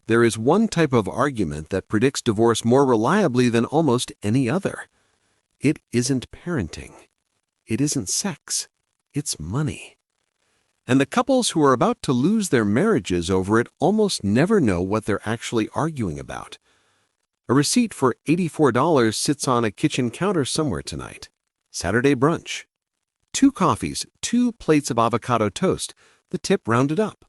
There is one type of argument that predicts divorce more reliably than almost any other. It isn't parenting. It isn't sex. It's money. And the couples who are about to lose their marriages over it almost never know what they're actually arguing about. A receipt for $84 sits on a kitchen counter somewhere tonight. Saturday brunch. 2 coffees, 2 plates of avocado toast, the tip rounded up.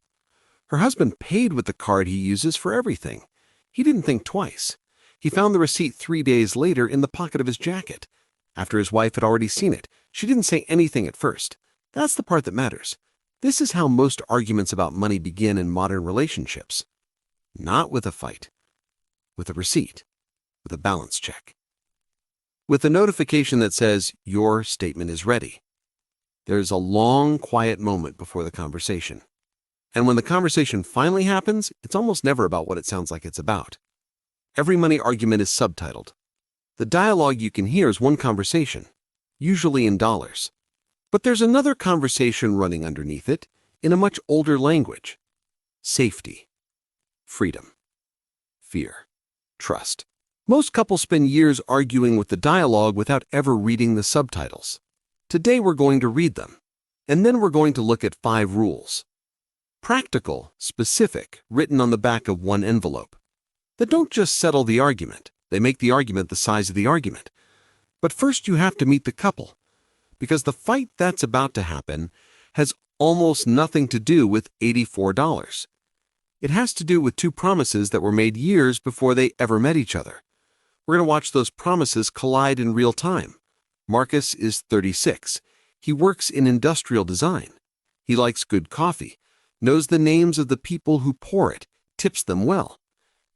Her husband paid with the card he uses for everything. He didn't think twice. He found the receipt 3 days later in the pocket of his jacket. After his wife had already seen it, she didn't say anything at first. That's the part that matters. This is how most arguments about money begin in modern relationships. Not with a fight. With a receipt. With a balance check. With a notification that says, "Your statement is ready." There's a long, quiet moment before the conversation. And when the conversation finally happens, it's almost never about what it sounds like it's about. Every money argument is subtitled. The dialogue you can hear is one conversation, usually in dollars. But there's another conversation running underneath it in a much older language. Safety, freedom, fear, trust. Most couples spend years arguing with the dialogue without ever reading the subtitles. Today we're going to read them, and then we're going to look at 5 rules. Practical, specific, written on the back of one envelope. That don't just settle the argument, they make the argument the size of the argument. But first you have to meet the couple, because the fight that's about to happen has almost nothing to do with $84. It has to do with 2 promises that were made years before they ever met each other. We're going to watch those promises collide in real time. Marcus is 36. He works in industrial design. He likes good coffee, knows the names of the people who pour it, tips them well.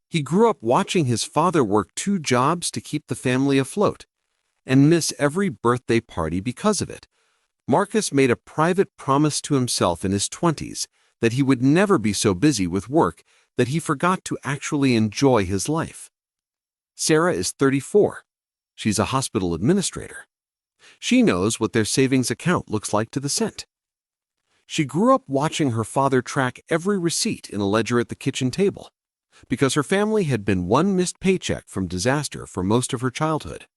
He grew up watching his father work 2 jobs to keep the family afloat, and miss every birthday party because of it. Marcus made a private promise to himself in his 20s that he would never be so busy with work that he forgot to actually enjoy his life. Sarah is 34. She's a hospital administrator. She knows what their savings account looks like to the cent. She grew up watching her father track every receipt in a ledger at the kitchen table, because her family had been one missed paycheck from disaster for most of her childhood.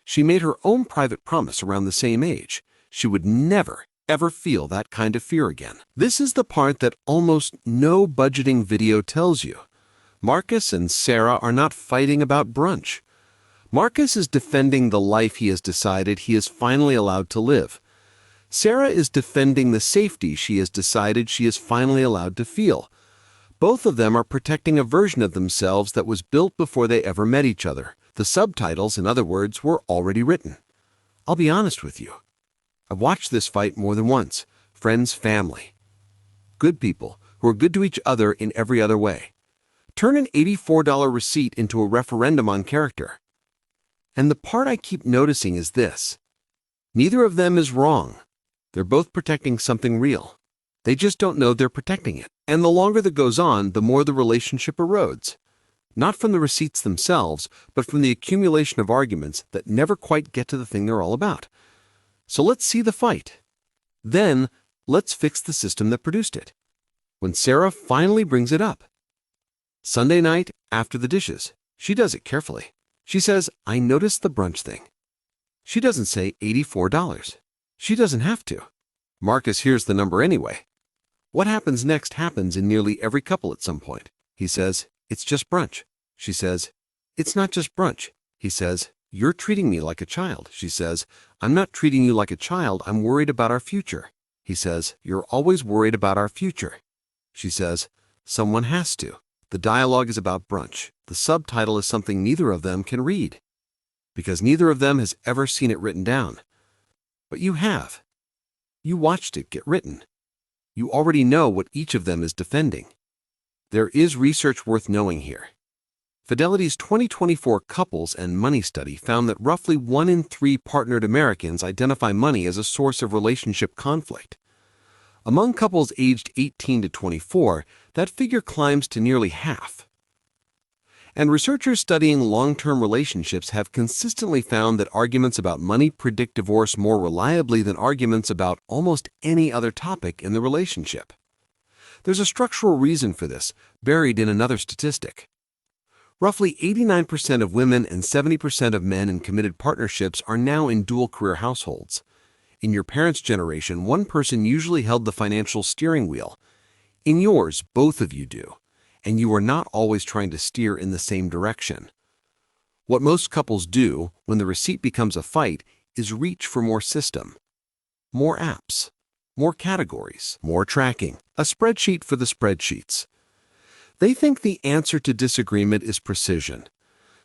She made her own private promise around the same age. She would never, ever feel that kind of fear again. This is the part that almost no budgeting video tells you. Marcus and Sarah are not fighting about brunch. Marcus is defending the life he has decided he is finally allowed to live. Sarah is defending the safety she has decided she is finally allowed to feel. Both of them are protecting a version of themselves that was built before they ever met each other. The subtitles, in other words, were already written. I'll be honest with you. I've watched this fight more than once. Friends, family. Good people who are good to each other in every other way. Turn an $84 receipt into a referendum on character. And the part I keep noticing is this. Neither of them is wrong. They're both protecting something real. They just don't know they're protecting it. And the longer that goes on, the more the relationship erodes. Not from the receipts themselves, but from the accumulation of arguments that never quite get to the thing they're all about. So let's see the fight. Then, let's fix the system that produced it. When Sarah finally brings it up. Sunday night, after the dishes, she does it carefully. She says, "I noticed the brunch thing." She doesn't say $84. She doesn't have to. Marcus hears the number anyway. What happens next happens in nearly every couple at some point. He says, "It's just brunch." She says, "It's not just brunch." He says, "You're treating me like a child." She says, "I'm not treating you like a child. I'm worried about our future." He says, "You're always worried about our future." She says, "Someone has to." The dialogue is about brunch. The subtitle is something neither of them can read, because neither of them has ever seen it written down. But you have. You watched it get written. You already know what each of them is defending. There is research worth knowing here. Fidelity's 2024 Couples and Money Study found that roughly 1 in 3 partnered Americans identify money as a source of relationship conflict. Among couples aged 18 to 24, that figure climbs to nearly half. And researchers studying long-term relationships have consistently found that arguments about money predict divorce more reliably than arguments about almost any other topic in the relationship. There's a structural reason for this, buried in another statistic. Roughly 89% of women and 70% of men in committed partnerships are now in dual-career households. In your parents' generation, one person usually held the financial steering wheel. In yours, both of you do, and you are not always trying to steer in the same direction. What most couples do when the receipt becomes a fight is reach for more system, more apps, more categories, more tracking, a spreadsheet for the spreadsheets. They think the answer to disagreement is precision.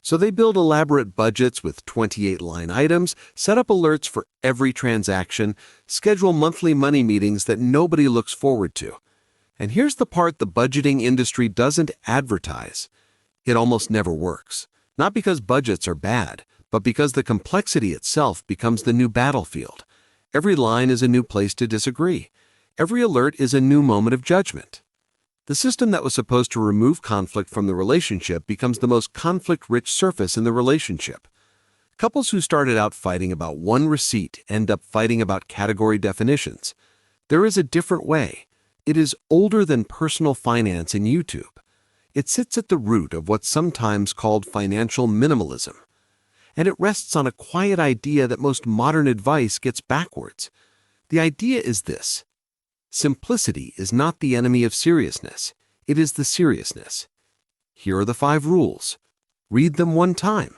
So they build elaborate budgets with 28 line items, set up alerts for every transaction, schedule monthly money meetings that nobody looks forward to. And here's the part the budgeting industry doesn't advertise. It almost never works. Not because budgets are bad, but because the complexity itself becomes the new battlefield. Every line is a new place to disagree. Every alert is a new moment of judgment. The system that was supposed to remove conflict from the relationship becomes the most conflict-rich surface in the relationship. Couples who started out fighting about one receipt end up fighting about category definitions. There is a different way. It is older than personal finance in YouTube. It sits at the root of what's sometimes called financial minimalism. And it rests on a quiet idea that most modern advice gets backwards. The idea is this: simplicity is not the enemy of seriousness. It is the seriousness. Here are the 5 rules. Read them one time.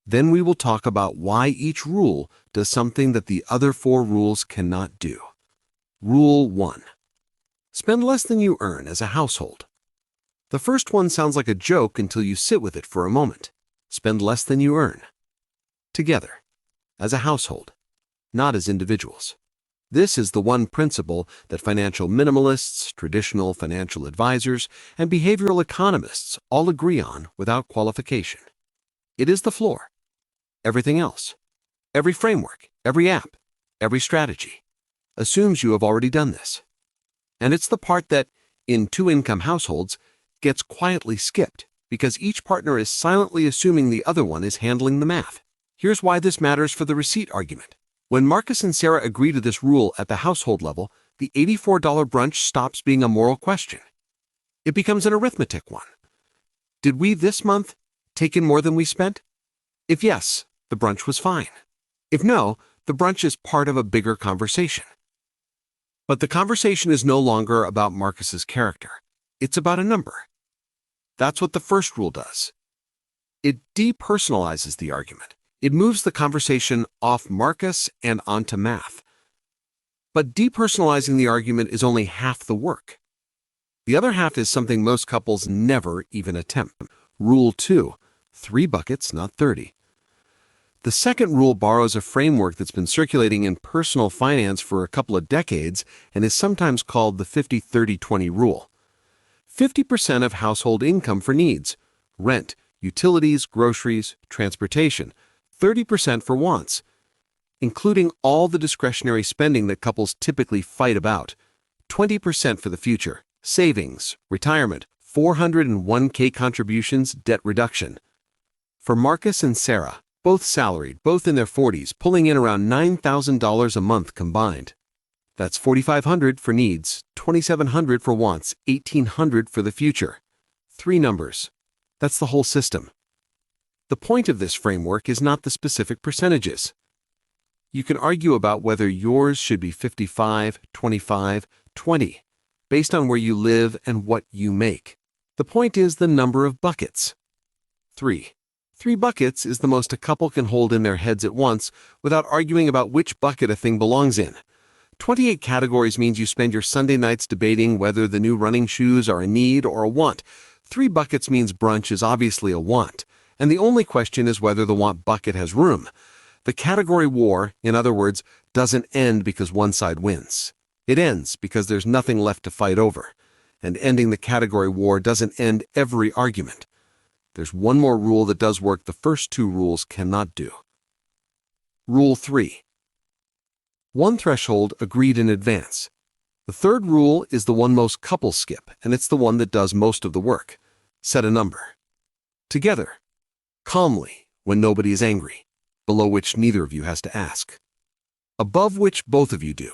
Then we will talk about why each rule does something that the other 4 rules cannot do. Rule 1. Spend less than you earn as a household. The first one sounds like a joke until you sit with it for a moment. Spend less than you earn. Together, as a household, not as individuals. This is the one principle that financial minimalists, traditional financial advisors, and behavioral economists all agree on without qualification. It is the floor. Everything else, every framework, every app, every strategy, assumes you have already done this. And it's the part that, in 2-income households, gets quietly skipped because each partner is silently assuming the other one is handling the math. Here's why this matters for the receipt argument. When Marcus and Sarah agree to this rule at the household level, the $84 brunch stops being a moral question. It becomes an arithmetic one. Did we this month take in more than we spent? If yes, the brunch was fine. If no, the brunch is part of a bigger conversation. But the conversation is no longer about Marcus's character. It's about a number. That's what the first rule does. It depersonalizes the argument. It moves the conversation off Marcus and onto math. But depersonalizing the argument is only half the work. The other half is something most couples never even attempt. Rule 2. 3 buckets, not 30. The second rule borrows a framework that's been circulating in personal finance for a couple of decades and is sometimes called the 50-30-20 rule. 50% of household income for needs: rent, utilities, groceries, transportation. 30% for wants, including all the discretionary spending that couples typically fight about. 20% for the future: savings, retirement, 401k contributions, debt reduction. For Marcus and Sarah, both salaried, both in their 40s, pulling in around $9,000 a month combined. That's $4,500 for needs, $2,700 for wants, $1,800 for the future. 3 numbers. That's the whole system. The point of this framework is not the specific percentages. You can argue about whether yours should be 55, 25, 20, based on where you live and what you make. The point is the number of buckets. 3. 3 buckets is the most a couple can hold in their heads at once without arguing about which bucket a thing belongs in. 28 categories means you spend your Sunday nights debating whether the new running shoes are a need or a want. 3 buckets means brunch is obviously a want, and the only question is whether the want bucket has room. The category war, in other words, doesn't end because one side wins. It ends because there's nothing left to fight over. And ending the category war doesn't end every argument. There's one more rule that does work the first 2 rules cannot do. Rule 3. 1 threshold agreed in advance. The third rule is the one most couples skip, and it's the one that does most of the work. Set a number. Together. Calmly, when nobody is angry. Below which neither of you has to ask. Above which both of you do.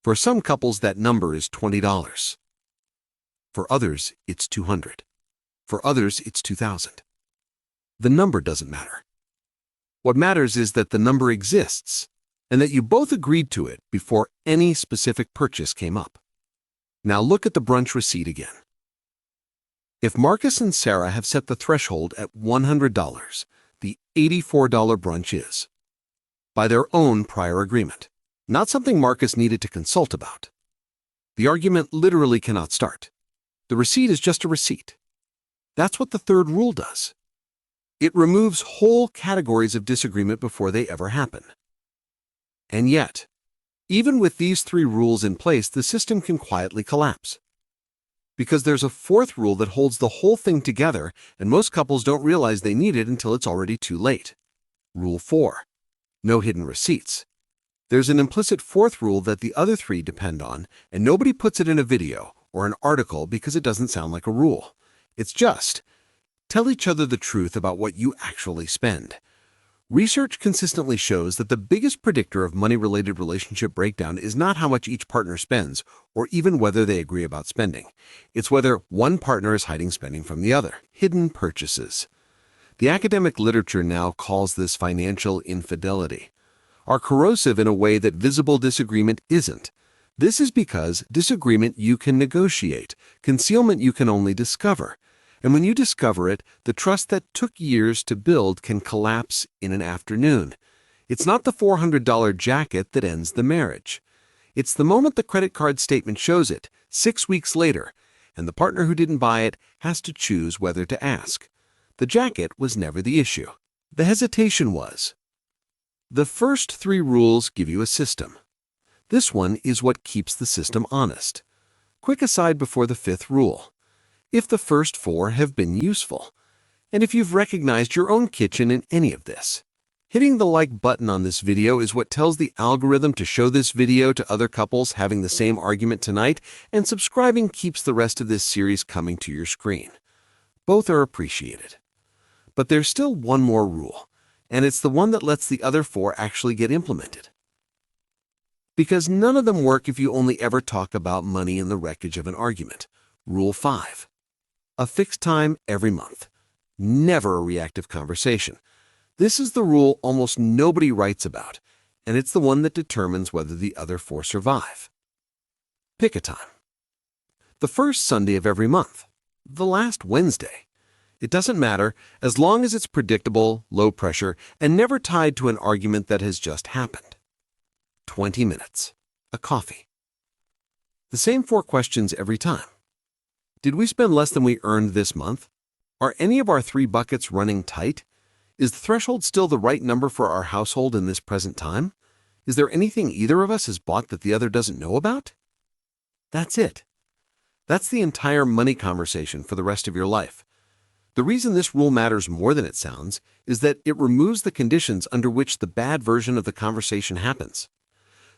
For some couples, that number is $20. For others, it's $200. For others, it's $2,000. The number doesn't matter. What matters is that the number exists and that you both agreed to it before any specific purchase came up. Now look at the brunch receipt again. If Marcus and Sarah have set the threshold at $100, the $84 brunch is, by their own prior agreement, not something Marcus needed to consult about. The argument literally cannot start. The receipt is just a receipt. That's what the third rule does. It removes whole categories of disagreement before they ever happen. And yet, even with these three rules in place, the system can quietly collapse. Because there's a fourth rule that holds the whole thing together, and most couples don't realize they need it until it's already too late. Rule 4. No hidden receipts. There's an implicit fourth rule that the other three depend on, and nobody puts it in a video or an article because it doesn't sound like a rule. It's just, tell each other the truth about what you actually spend. Research consistently shows that the biggest predictor of money-related relationship breakdown is not how much each partner spends, or even whether they agree about spending. It's whether one partner is hiding spending from the other. Hidden purchases. The academic literature now calls this financial infidelity, are corrosive in a way that visible disagreement isn't. This is because disagreement you can negotiate, concealment you can only discover. And when you discover it, the trust that took years to build can collapse in an afternoon. It's not the $400 jacket that ends the marriage. It's the moment the credit card statement shows it, 6 weeks later, and the partner who didn't buy it has to choose whether to ask. The jacket was never the issue. The hesitation was. The first three rules give you a system. This one is what keeps the system honest. Quick aside before the fifth rule. If the first four have been useful, and if you've recognized your own kitchen in any of this. Hitting the like button on this video is what tells the algorithm to show this video to other couples having the same argument tonight, and subscribing keeps the rest of this series coming to your screen. Both are appreciated. But there's still one more rule, and it's the one that lets the other four actually get implemented. Because none of them work if you only ever talk about money in the wreckage of an argument. Rule 5. A fixed time every month. Never a reactive conversation. This is the rule almost nobody writes about, and it's the one that determines whether the other four survive. Pick a time. The first Sunday of every month. The last Wednesday. It doesn't matter as long as it's predictable, low pressure, and never tied to an argument that has just happened. 20 minutes. A coffee. The same 4 questions every time. Did we spend less than we earned this month? Are any of our 3 buckets running tight? Is the threshold still the right number for our household in this present time? Is there anything either of us has bought that the other doesn't know about? That's it. That's the entire money conversation for the rest of your life. The reason this rule matters more than it sounds is that it removes the conditions under which the bad version of the conversation happens.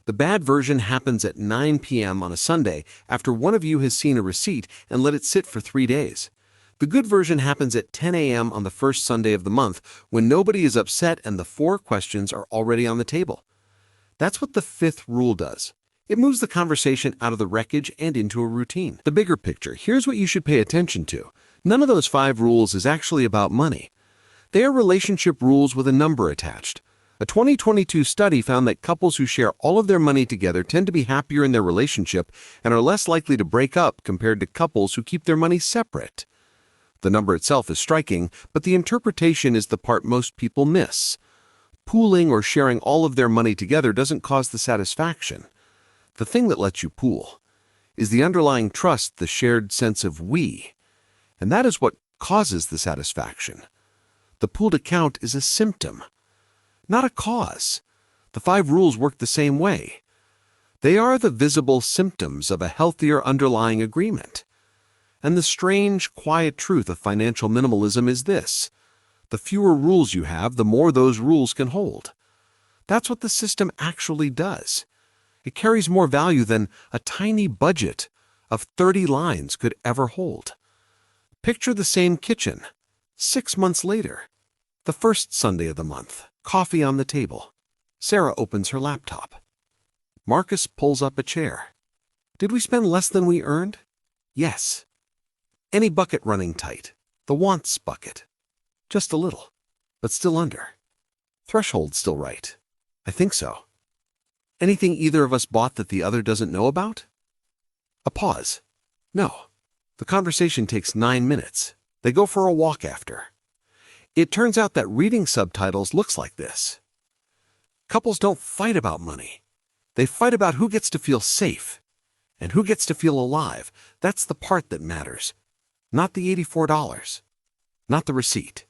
The bad version happens at 9 p.m. on a Sunday after one of you has seen a receipt and let it sit for 3 days. The good version happens at 10 a.m. on the first Sunday of the month when nobody is upset and the 4 questions are already on the table. That's what the 5th rule does. It moves the conversation out of the wreckage and into a routine. The bigger picture, here's what you should pay attention to. None of those 5 rules is actually about money. They are relationship rules with a number attached. A 2022 study found that couples who share all of their money together tend to be happier in their relationship and are less likely to break up compared to couples who keep their money separate. The number itself is striking, but the interpretation is the part most people miss. Pooling or sharing all of their money together doesn't cause the satisfaction. The thing that lets you pool is the underlying trust, the shared sense of we. And that is what causes the satisfaction. The pooled account is a symptom, not a cause. The 5 rules work the same way. They are the visible symptoms of a healthier underlying agreement. And the strange, quiet truth of financial minimalism is this: the fewer rules you have, the more those rules can hold. That's what the system actually does. It carries more value than a tiny budget of 30 lines could ever hold. Picture the same kitchen, 6 months later. The first Sunday of the month, coffee on the table. Sarah opens her laptop. Marcus pulls up a chair. Did we spend less than we earned? Yes. Any bucket running tight? The wants bucket. Just a little, but still under. Threshold still right. I think so. Anything either of us bought that the other doesn't know about? A pause. No. The conversation takes 9 minutes. They go for a walk after. It turns out that reading subtitles looks like this. Couples don't fight about money. They fight about who gets to feel safe and who gets to feel alive. That's the part that matters. Not the $84. Not the receipt.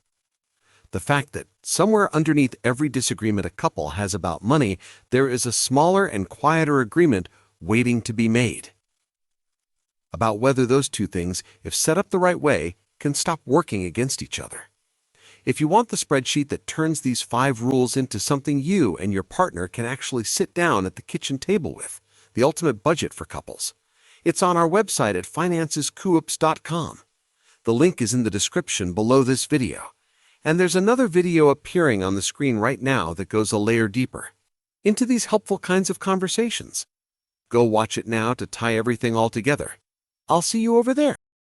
The fact that somewhere underneath every disagreement a couple has about money, there is a smaller and quieter agreement waiting to be made. About whether those two things, if set up the right way, can stop working against each other. If you want the spreadsheet that turns these 5 rules into something you and your partner can actually sit down at the kitchen table with, the ultimate budget for couples, it's on our website at financescoops.com. The link is in the description below this video. And there's another video appearing on the screen right now that goes a layer deeper into these helpful kinds of conversations. Go watch it now to tie everything all together. I'll see you over there.